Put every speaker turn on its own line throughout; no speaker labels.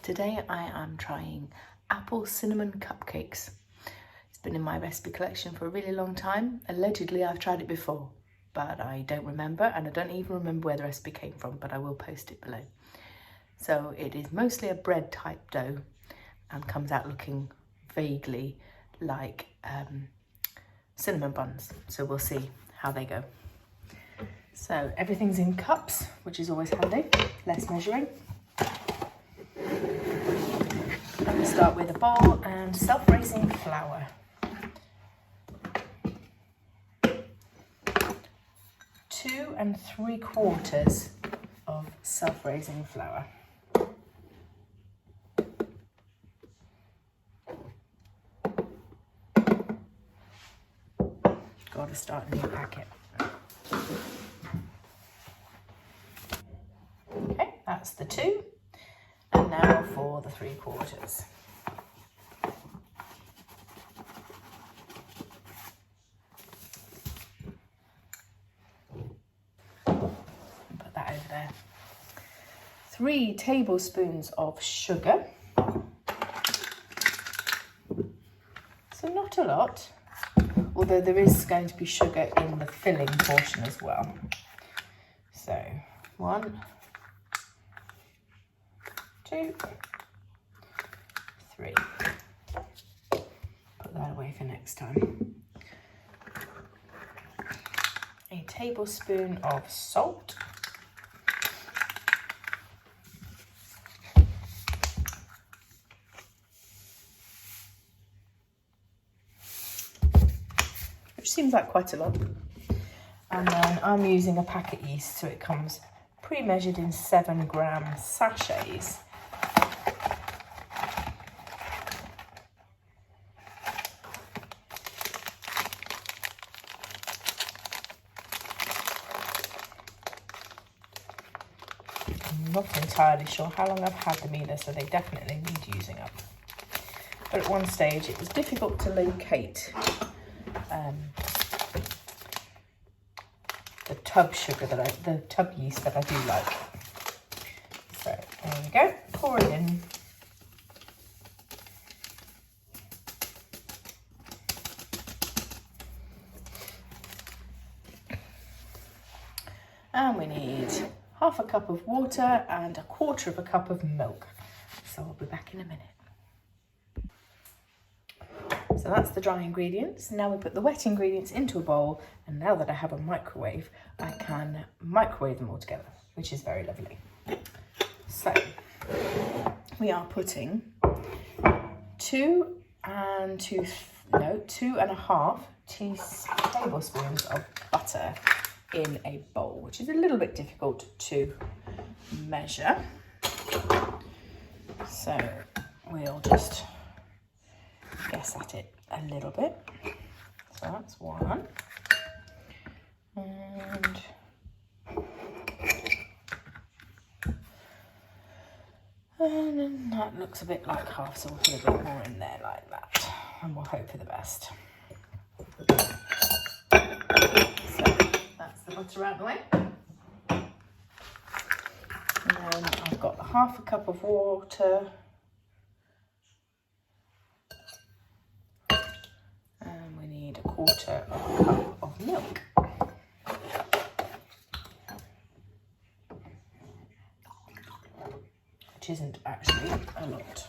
Today I am trying apple cinnamon cupcakes. It's been in my recipe collection for a really long time. Allegedly I've tried it before, but I don't remember, and I don't even remember where the recipe came from, but I will post it below. So it is mostly a bread type dough and comes out looking vaguely like cinnamon buns. So we'll see how they go. So everything's in cups, which is always handy, less measuring. I'm going to start with a bowl and self-raising flour. 2 3/4 of self-raising flour. Got to start a new packet. Okay, that's the 2. And now for the 3/4. Put that over there. 3 tablespoons of sugar. So not a lot, although there is going to be sugar in the filling portion as well. So 1, 2, 3. Put that away for next time. A tablespoon of salt. Which seems like quite a lot. And then I'm using a packet yeast, so it comes pre-measured in 7-gram sachets. I'm not entirely sure how long I've had them either, so they definitely need using up. But at one stage it was difficult to locate the tub sugar the tub yeast that I do like. So there we go, pour it in. And we need 1/2 cup of water and 1/4 cup of milk. So I'll be back in a minute. So that's the dry ingredients. Now we put the wet ingredients into a bowl, and now that I have a microwave, I can microwave them all together, which is very lovely. So we are putting 2 1/2 tablespoons of butter in a bowl, which is a little bit difficult to measure. So we'll just guess at it a little bit. So that's 1. And then that looks a bit like half, so we'll put a bit more in there like that. And we'll hope for the best. So that's the butter out of the way. And then I've got 1/2 cup of water. And we need 1/4 cup of milk. Which isn't actually a lot.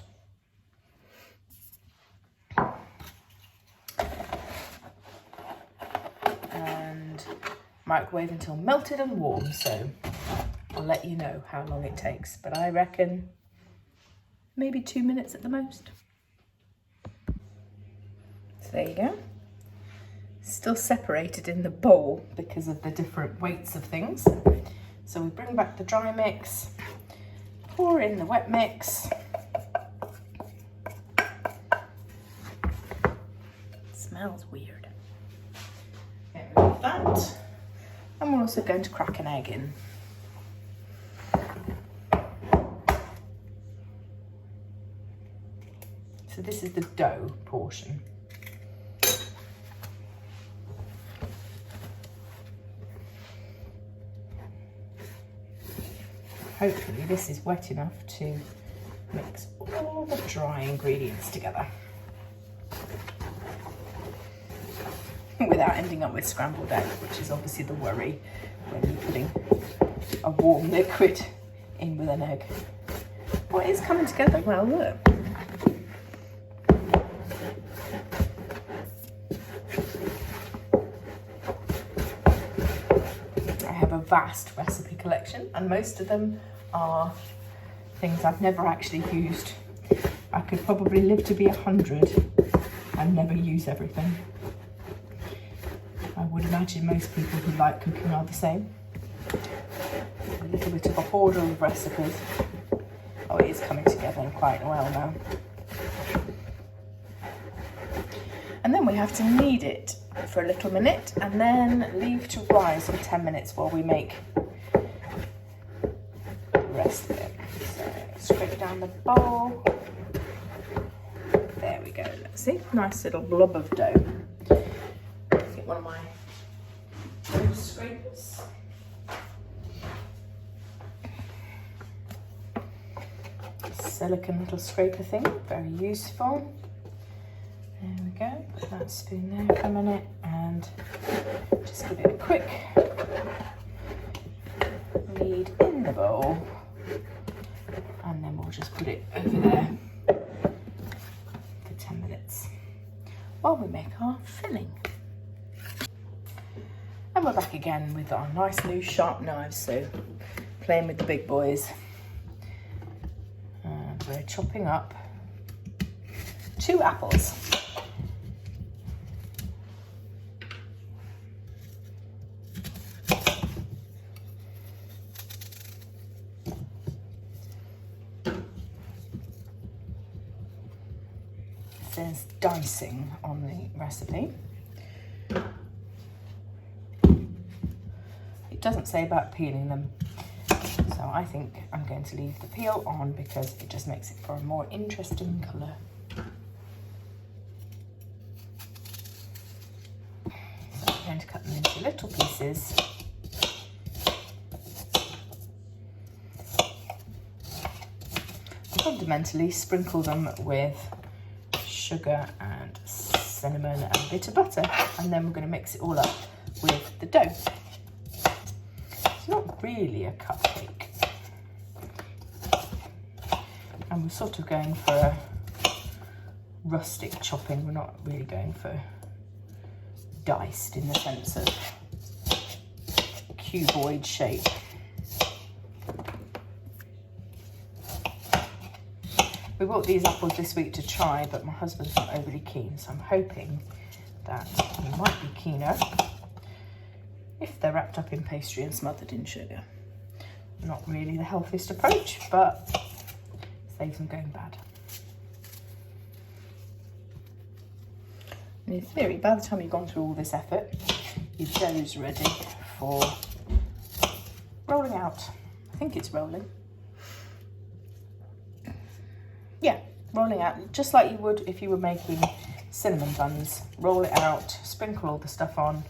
And microwave until melted and warm, so I'll let you know how long it takes, but I reckon maybe 2 minutes at the most. So there you go. Still separated in the bowl because of the different weights of things. So we bring back the dry mix, pour in the wet mix. It smells weird. Get rid of that. And we're also going to crack an egg in. So this is the dough portion. Hopefully this is wet enough to mix all the dry ingredients together without ending up with scrambled egg, which is obviously the worry when you're putting a warm liquid in with an egg. Well, it is coming together. Well, look. I have a vast recipe collection, and most of them are things I've never actually used. I could probably live to be 100 and never use everything. I would imagine most people who like cooking are the same. A little bit of a hoarder of recipes. Oh, it is coming together quite well now. And then we have to knead it for a little minute and then leave to rise for 10 minutes while we make the rest of it. So scrape down the bowl. There we go. Let's see, nice little blob of dough. Get one of my dough scrapers. Silicone little scraper thing, very useful. There we go, put that spoon there for a minute and just give it a quick knead in the bowl, and then we'll just put it over there for 10 minutes while we make our filling. And we're back again with our nice new sharp knives, so playing with the big boys. And we're chopping up 2 apples. There's dicing on the recipe. It doesn't say about peeling them, so I think I'm going to leave the peel on because it just makes it for a more interesting colour. So I'm going to cut them into little pieces. And fundamentally sprinkle them with sugar and cinnamon and a bit of butter, and then we're going to mix it all up with the dough. It's not really a cupcake, and we're sort of going for a rustic chopping. We're not really going for diced in the sense of cuboid shape. We bought these apples this week to try, but my husband's not overly keen, so I'm hoping that he might be keener if they're wrapped up in pastry and smothered in sugar. Not really the healthiest approach, but saves them going bad. And in theory, by the time you've gone through all this effort, your dough's ready for rolling out. I think it's rolling. Yeah, rolling out, just like you would if you were making cinnamon buns. Roll it out, sprinkle all the stuff on,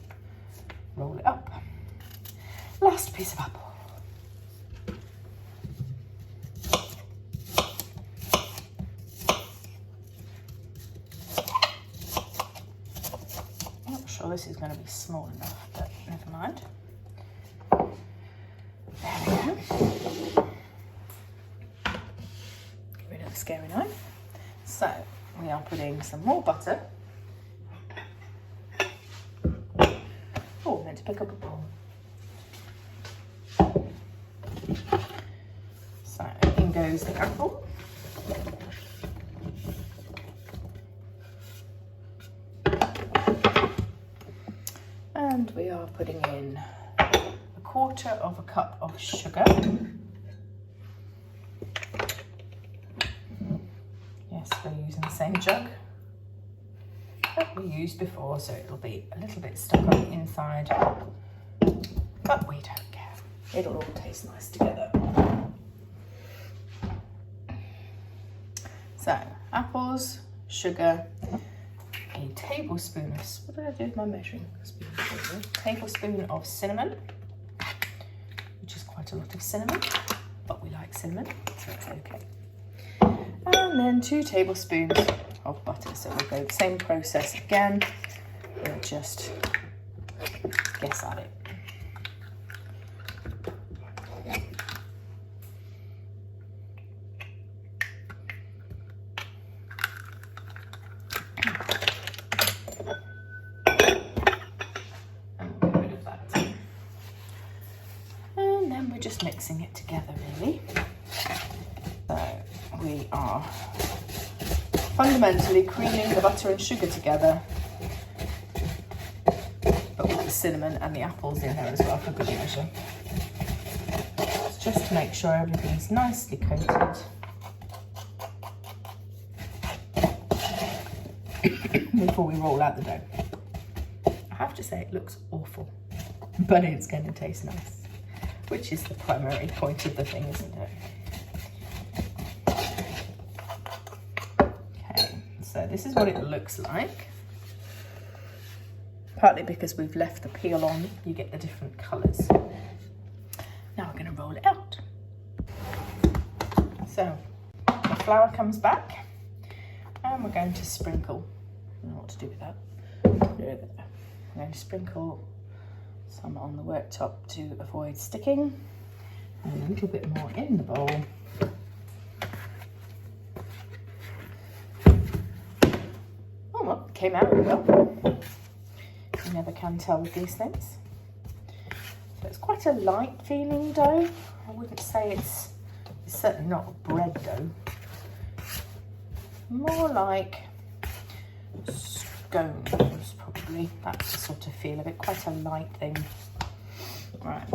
roll it up. Last piece of apple. I'm not sure this is going to be small enough, but never mind. There we go. Scary knife. So we are putting some more butter. Oh, I meant to pick up a bowl. So in goes the apple. And we are putting in 1/4 cup of sugar. We're using the same jug that we used before, so it'll be a little bit stuck on the inside, but we don't care. It'll all taste nice together. So, apples, sugar, a tablespoon of, what did I do with my measuring spoon? Tablespoon of cinnamon, which is quite a lot of cinnamon, but we like cinnamon, so it's okay. And then 2 tablespoons of butter. So we'll go the same process again. We'll just guess at it. We're just mixing it together, really. So we are fundamentally creaming the butter and sugar together, but with the cinnamon and the apples in there as well for good measure. Just to make sure everything's nicely coated. Before we roll out the dough. I have to say it looks awful, but it's going to taste nice. Which is the primary point of the thing, isn't it? Okay, so this is what it looks like. Partly because we've left the peel on, you get the different colours. Now we're going to roll it out. So the flour comes back, and we're going to sprinkle. I don't know what to do with that. I'm going to sprinkle some on the worktop to avoid sticking, and a little bit more in the bowl. Oh well, it came out really well. You never can tell with these things. So it's quite a light feeling dough. I wouldn't say it's certainly not a bread dough. More like scones, probably. That's the sort of feel of it, quite a light thing. Right.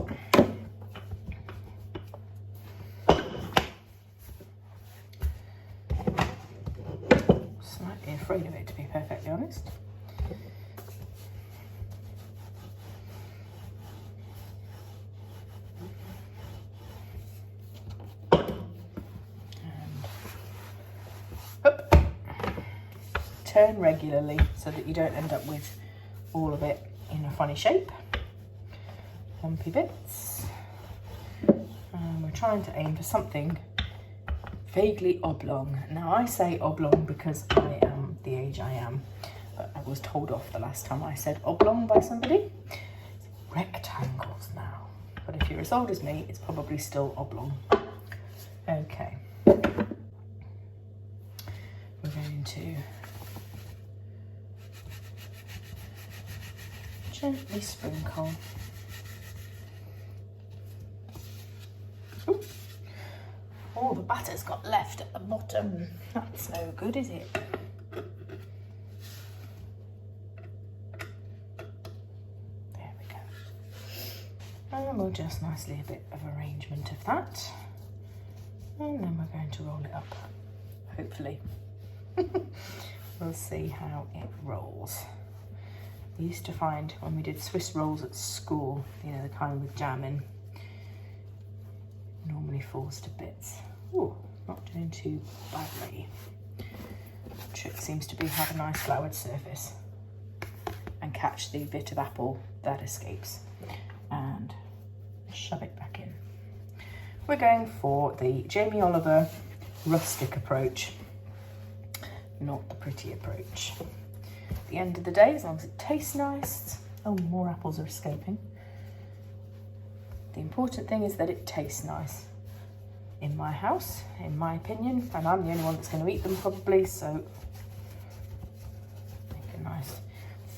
Slightly afraid of it, to be perfectly honest. Turn regularly so that you don't end up with all of it in a funny shape. Lumpy bits. And we're trying to aim for something vaguely oblong. Now I say oblong because I am the age I am, but I was told off the last time I said oblong by somebody. It's rectangles now, but if you're as old as me, it's probably still oblong. Okay. We're going to gently sprinkle. Ooh. Oh, the batter's got left at the bottom. That's no good, is it? There we go. And we'll just nicely a bit of arrangement of that. And then we're going to roll it up, hopefully. We'll see how it rolls. We used to find when we did Swiss rolls at school, you know, the kind with jam in, normally falls to bits. Ooh, not doing too badly. The trick seems to be have a nice floured surface and catch the bit of apple that escapes and shove it back in. We're going for the Jamie Oliver rustic approach, not the pretty approach. At the end of the day, as long as it tastes nice. Oh, more apples are escaping. The important thing is that it tastes nice. In my house, in my opinion, and I'm the only one that's going to eat them probably, so make a nice,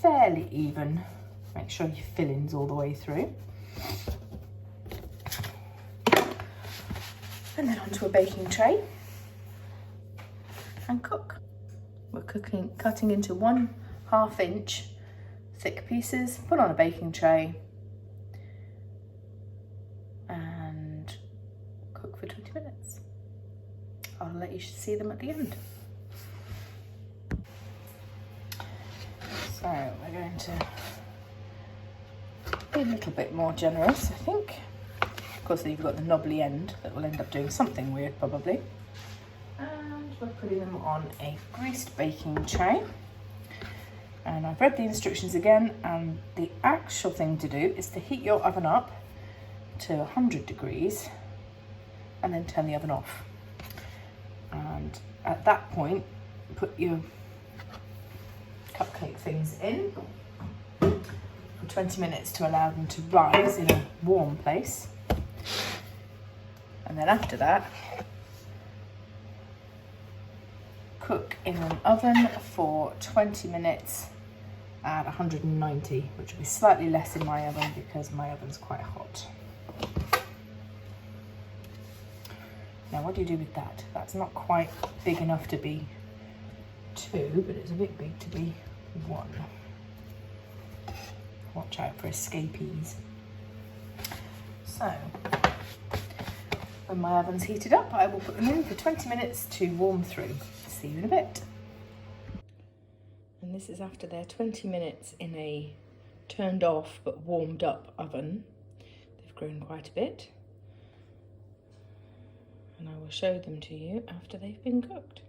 fairly even. Make sure your filling's all the way through. And then onto a baking tray and cook. We're cutting into 1/2 inch thick pieces, put on a baking tray and cook for 20 minutes. I'll let you see them at the end. So we're going to be a little bit more generous, I think. Of course, you've got the knobbly end that will end up doing something weird probably. And we're putting them on a greased baking tray. And I've read the instructions again, and the actual thing to do is to heat your oven up to 100 degrees and then turn the oven off. And at that point, put your cupcake things in for 20 minutes to allow them to rise in a warm place. And then after that, cook in an oven for 20 minutes at 190, which will be slightly less in my oven because my oven's quite hot. Now what do you do with that? That's not quite big enough to be 2, but it's a bit big to be 1. Watch out for escapees. So, when my oven's heated up, I will put them in for 20 minutes to warm through. See you in a bit. And this is after their 20 minutes in a turned off but warmed up oven. They've grown quite a bit. And I will show them to you after they've been cooked.